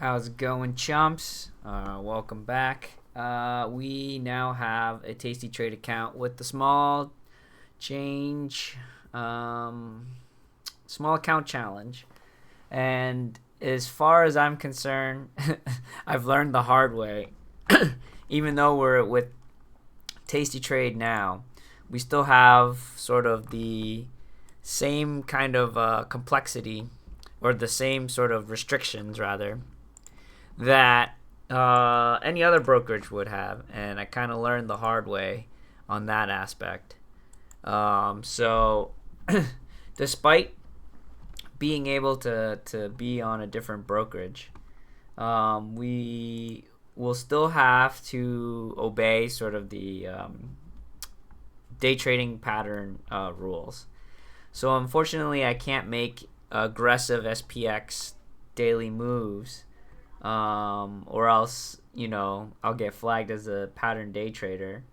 How's it going, chumps? Welcome back. We now have a Tasty Trade account with the change, um, small account challenge. And as far as I'm concerned, I've learned the hard way. Even though we're with Tasty Trade now, we still have sort of the same kind of complexity, or the same sort of restrictions, rather, that any other brokerage would have, and I kind of learned the hard way on that aspect. So, despite being able to be on a different brokerage, we will still have to obey sort of the day trading pattern rules. So, unfortunately, I can't make aggressive SPX daily moves, or else I'll get flagged as a pattern day trader.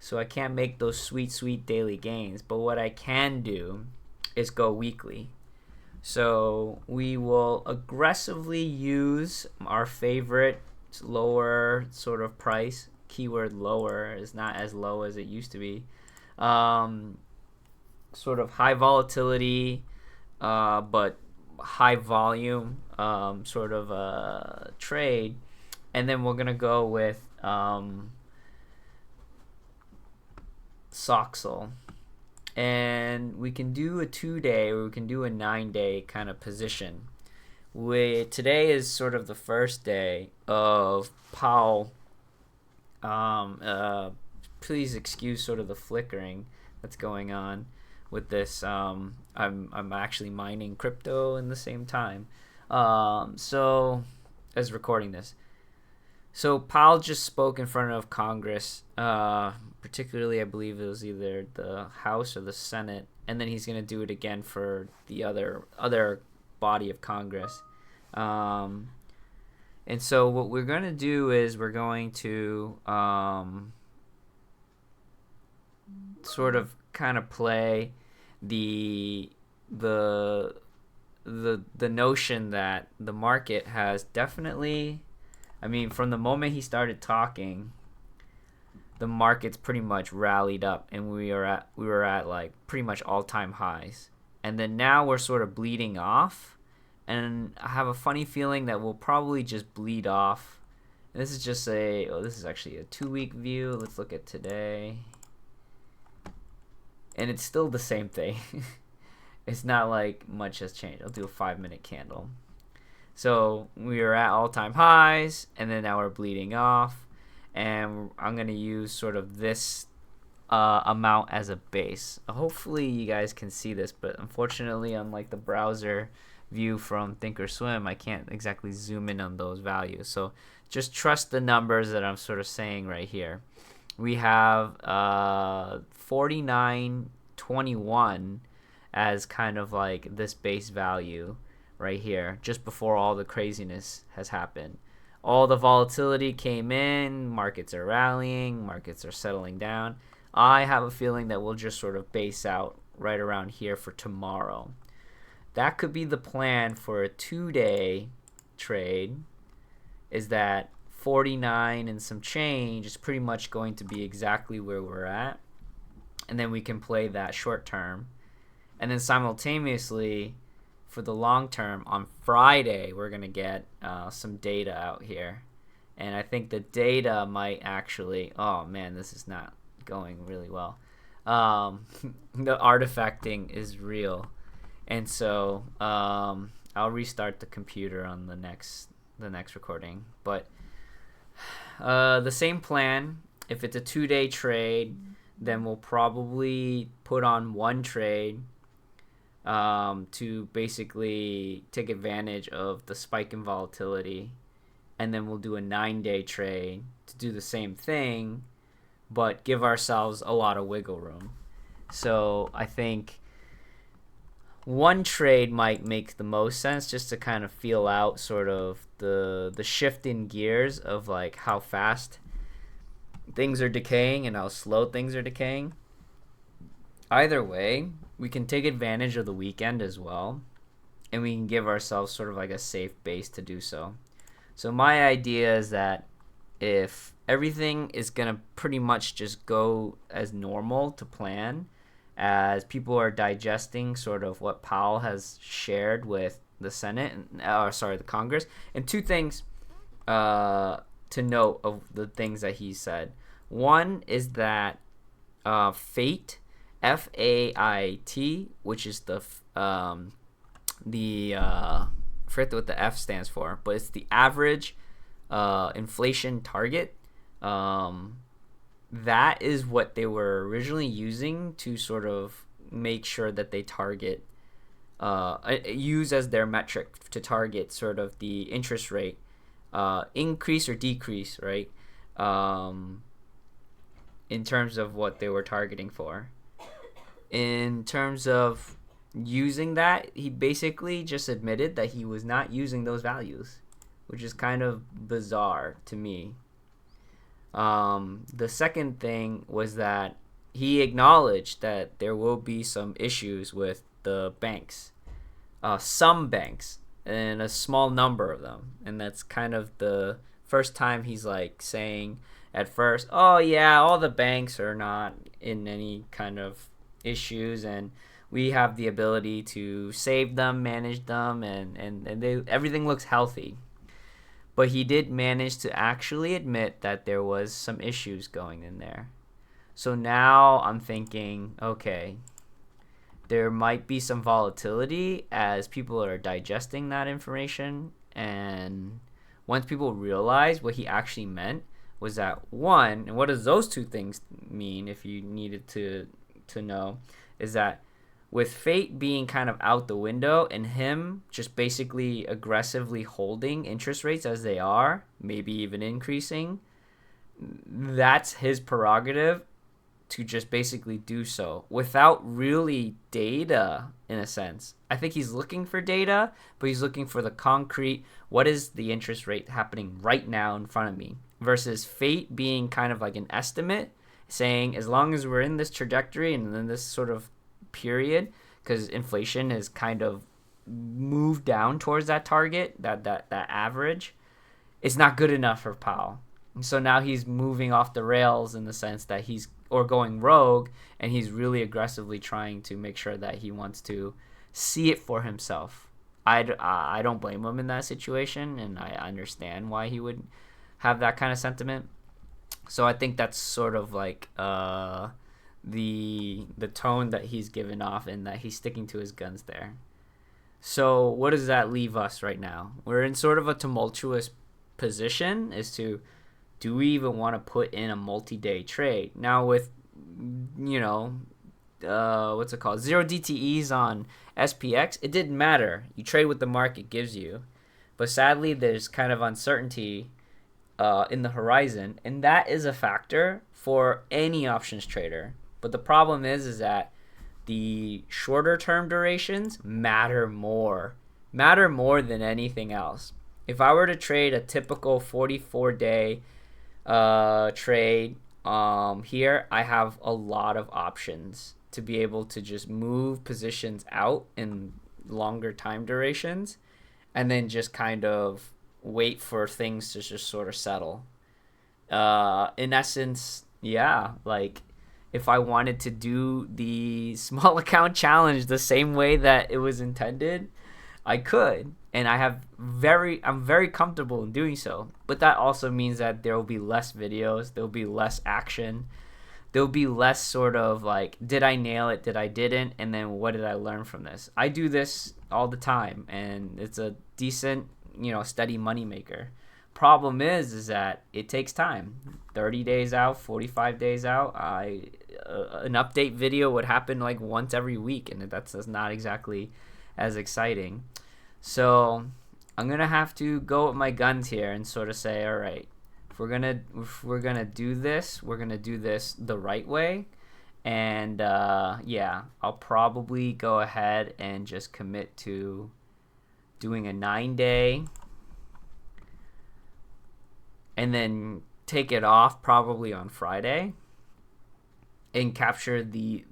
So I can't make those sweet daily gains. But what I can do is go weekly. So we will aggressively use our favorite lower sort of price. Keyword lower is not as low as it used to be. Sort of high volatility, but high volume sort of trade. And then we're gonna go with Soxel, and we can do a 2-day or we can do a 9-day kind of position. Today is sort of the first day of Powell. Please excuse sort of the flickering that's going on with this. I'm actually mining crypto in the same time, so as recording this. So Powell just spoke in front of Congress, particularly I believe it was either the House or the Senate, and then he's gonna do it again for the other body of Congress. And so what we're gonna do is we're going to sort of kind of play the notion that the market has definitely, I mean, from the moment he started talking, the market's pretty much rallied up, and we were at like pretty much all-time highs. And then now we're sort of bleeding off, and I have a funny feeling that we'll probably just bleed off. This is actually a 2-week view. Let's look at today. And it's still the same thing. It's not like much has changed. I'll do a 5-minute candle. So we are at all-time highs, and then now we're bleeding off. And I'm going to use sort of this amount as a base. Hopefully you guys can see this, but unfortunately, unlike the browser view from Thinkorswim, I can't exactly zoom in on those values. So just trust the numbers that I'm sort of saying right here. We have 49.21 as kind of like this base value right here, just before all the craziness has happened. All the volatility came in, markets are rallying, markets are settling down. I have a feeling that we'll just sort of base out right around here for tomorrow. That could be the plan for a 2-day trade, is that 49 and some change is pretty much going to be exactly where we're at, and then we can play that short term. And then simultaneously, for the long term, on Friday we're going to get some data out here, and I think the data might actually, oh man, this is not going really well. The artifacting is real, and so I'll restart the computer on the next recording. But the same plan. If it's a 2-day trade, then we'll probably put on one trade to basically take advantage of the spike in volatility, and then we'll do a 9-day trade to do the same thing, but give ourselves a lot of wiggle room. So I think one trade might make the most sense, just to kind of feel out sort of the shift in gears of like how fast things are decaying and how slow things are decaying. Either way, we can take advantage of the weekend as well, and we can give ourselves sort of like a safe base to do so. So my idea is that if everything is going to pretty much just go as normal to plan, as people are digesting sort of what Powell has shared with the Senate, the Congress, and two things to note of the things that he said. One is that FAIT, FAIT, which is the I forget what the F stands for, but it's the average inflation target. That is what they were originally using to sort of make sure that they target, use as their metric to target sort of the interest rate increase or decrease, right? In terms of what they were targeting for. In terms of using that, he basically just admitted that he was not using those values, which is kind of bizarre to me. The second thing was that he acknowledged that there will be some issues with the banks, some banks, and a small number of them. And that's kind of the first time he's like saying at first, oh yeah, all the banks are not in any kind of issues, and we have the ability to save them, manage them, and everything looks healthy. But he did manage to actually admit that there was some issues going in there. So now I'm thinking, okay, there might be some volatility as people are digesting that information. And once people realize what he actually meant was that, one, and what does those two things mean if you needed to know, is that with FAIT being kind of out the window and him just basically aggressively holding interest rates as they are, maybe even increasing, that's his prerogative to just basically do so without really data, in a sense. I think he's looking for data, but he's looking for the concrete, what is the interest rate happening right now in front of me, versus FAIT being kind of like an estimate, saying as long as we're in this trajectory and in this sort of period, because inflation has kind of moved down towards that target, that average, it's not good enough for Powell. And so now he's moving off the rails in the sense that he's, or going rogue, and he's really aggressively trying to make sure that he wants to see it for himself. I don't blame him in that situation, and I understand why he would have that kind of sentiment. So I think that's sort of like the tone that he's given off, and that he's sticking to his guns there. So what does that leave us right now? We're in sort of a tumultuous position as to, do we even want to put in a multi-day trade? Now with, what's it called? 0 DTEs on SPX, it didn't matter. You trade what the market gives you. But sadly, there's kind of uncertainty in the horizon, and that is a factor for any options trader. But the problem is that the shorter term durations matter more than anything else. If I were to trade a typical 44-day trade here, I have a lot of options to be able to just move positions out in longer time durations, and then just kind of wait for things to just sort of settle. In essence, yeah, like if I wanted to do the small account challenge the same way that it was intended, I could, and I'm very comfortable in doing so. But that also means that there will be less videos, there will be less action, there will be less sort of like, did I nail it, did I didn't, and then what did I learn from this? I do this all the time, and it's a decent, steady moneymaker. Problem is that it takes time. 30 days out, 45 days out, an update video would happen like once every week, and that's not exactly as exciting. So I'm gonna have to go with my guns here and sort of say, all right, if we're gonna do this, we're gonna do this the right way. And I'll probably go ahead and just commit to doing a 9-day, and then take it off probably on Friday, and capture the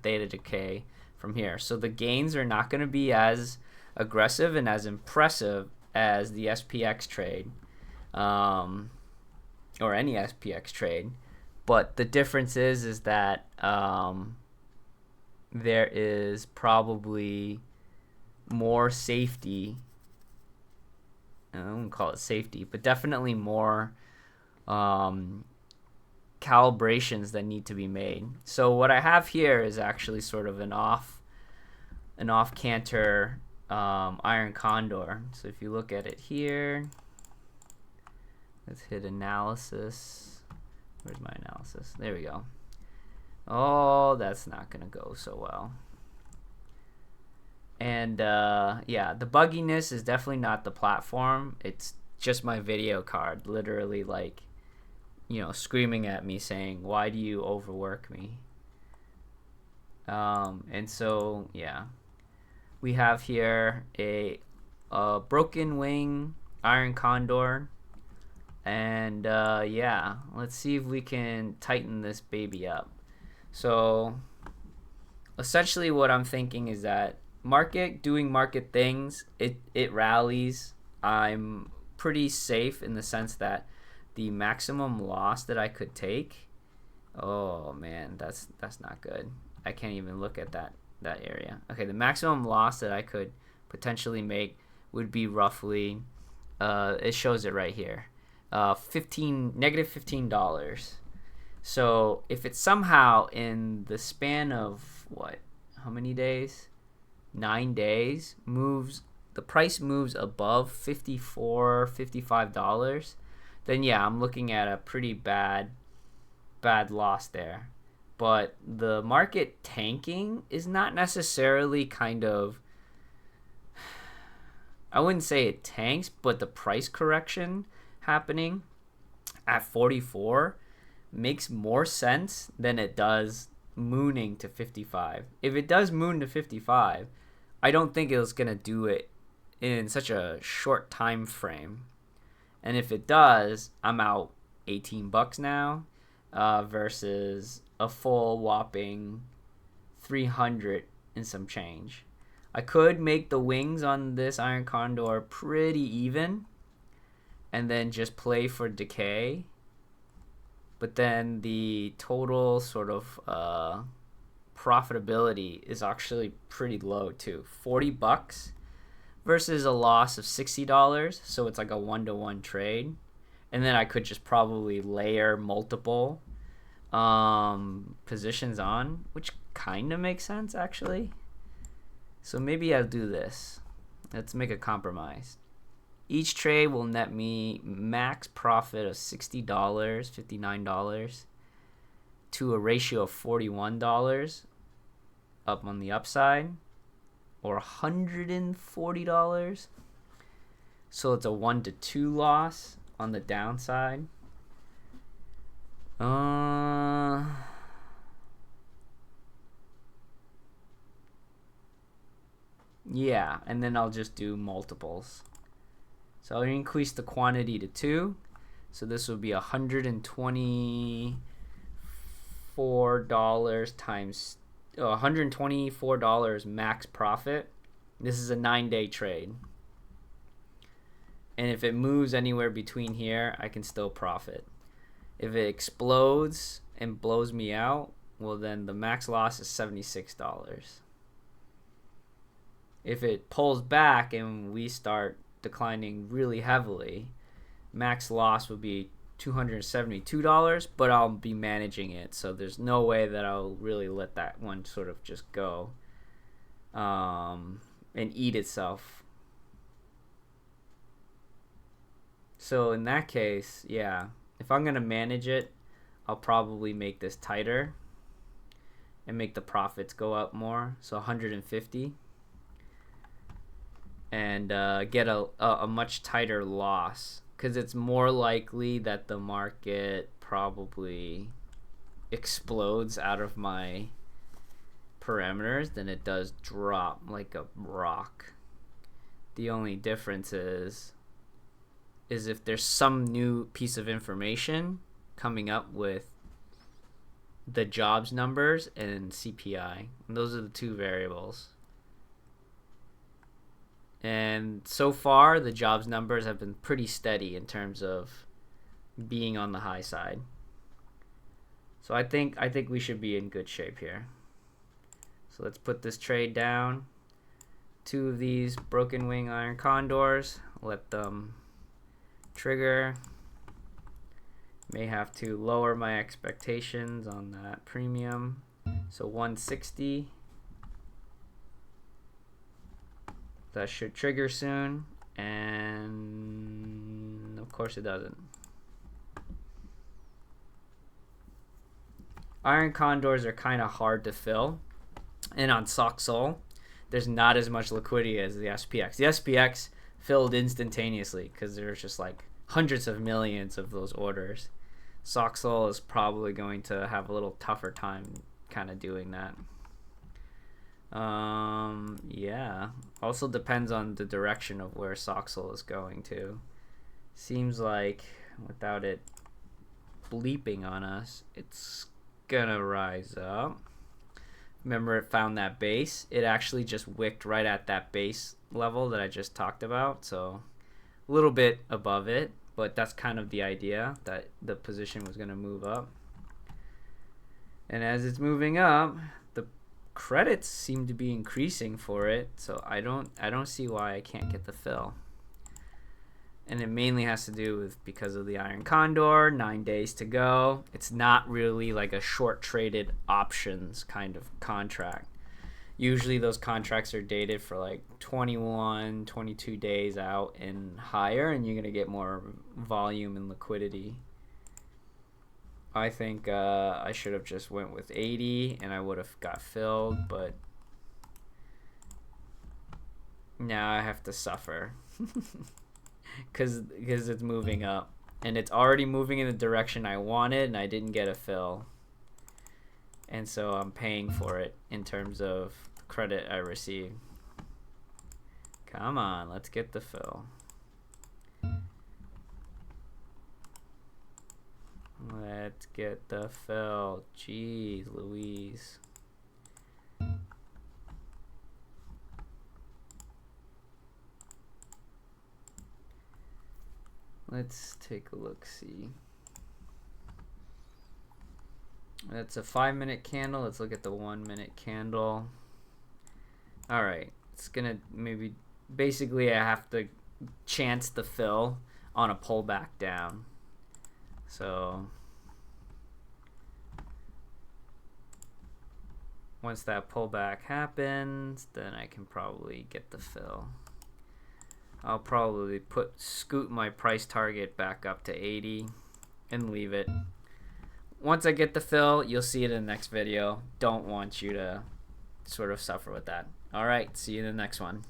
theta decay from here. So the gains are not going to be as aggressive and as impressive as the SPX trade, or any SPX trade, but the difference is that there is probably more safety. I wouldn't call it safety, but definitely more calibrations that need to be made. So what I have here is actually sort of an off canter iron condor. So if you look at it here, let's hit analysis. Where's my analysis? There we go. Oh, that's not gonna go so well. And yeah, the bugginess is definitely not the platform. It's just my video card, literally, like, you know, screaming at me saying, why do you overwork me? And so yeah, we have here a broken wing iron condor, and yeah, let's see if we can tighten this baby up. So essentially what I'm thinking is that doing market things, it rallies. I'm pretty safe in the sense that the maximum loss that I could take, oh man, that's not good. I can't even look at that area. Okay, the maximum loss that I could potentially make would be roughly, it shows it right here, negative $15. So if it somehow in the span of how many days? 9 days the price moves above $55, then yeah, I'm looking at a pretty bad loss there. But the market tanking is not necessarily kind of, I wouldn't say it tanks, but the price correction happening at 44 makes more sense than it does mooning to 55. If it does moon to 55, I don't think it's going to do it in such a short time frame. And if it does, I'm out $18 now, versus a full whopping 300 and some change. I could make the wings on this iron condor pretty even and then just play for decay. But then the total sort of profitability is actually pretty low too. $40 versus a loss of $60, so it's like a 1-to-1 trade. And then I could just probably layer multiple positions on, which kind of makes sense actually. So maybe I'll do this. Let's make a compromise. Each trade will net me max profit of $60, $59 to a ratio of $41 up on the upside, or $140. So it's a 1-to-2 loss on the downside. Yeah, and then I'll just do multiples. So I'll increase the quantity to 2. So this will be $124 times $124 max profit. This is a 9-day trade. And if it moves anywhere between here, I can still profit. If it explodes and blows me out, well then the max loss is $76. If it pulls back and we start declining really heavily, max loss would be $272, but I'll be managing it, so there's no way that I'll really let that one sort of just go and eat itself. So in that case, yeah, if I'm gonna manage it, I'll probably make this tighter and make the profits go up more, so 150, and get a much tighter loss, because it's more likely that the market probably explodes out of my parameters than it does drop like a rock. The only difference is if there's some new piece of information coming up with the jobs numbers and CPI. And those are the two variables. And so far, the jobs numbers have been pretty steady in terms of being on the high side. So I think we should be in good shape here. So let's put this trade down. 2 of these broken wing iron condors. Let them trigger. May have to lower my expectations on that premium. So 160. That should trigger soon, and of course it doesn't. Iron condors are kind of hard to fill, and on Soxol, there's not as much liquidity as the SPX. The SPX filled instantaneously because there's just like hundreds of millions of those orders. Soxol is probably going to have a little tougher time kind of doing that. Yeah. Also depends on the direction of where Soxol is going to. Seems like without it bleeping on us, it's gonna rise up. Remember, it found that base. It actually just wicked right at that base level that I just talked about, so a little bit above it, but that's kind of the idea, that the position was gonna move up. And as it's moving up, the credits seem to be increasing for it, so I don't see why I can't get the fill. And it mainly has to do with because of the iron condor, 9 days to go. It's not really like a short traded options kind of contract. Usually those contracts are dated for like 21, 22 days out and higher, and you're going to get more volume and liquidity. I think I should have just went with 80 and I would have got filled, but now I have to suffer because it's moving up, and it's already moving in the direction I wanted, and I didn't get a fill, and so I'm paying for it in terms of the credit I received. Come on, let's get the fill. Let's get the fill. Jeez Louise. Let's take a look, see. That's a 5-minute candle. Let's look at the 1-minute candle. All right, it's gonna maybe, basically I have to chance the fill on a pullback down. So once that pullback happens, then I can probably get the fill. I'll probably scoot my price target back up to 80 and leave it. Once I get the fill, you'll see it in the next video. Don't want you to sort of suffer with that. All right, see you in the next one.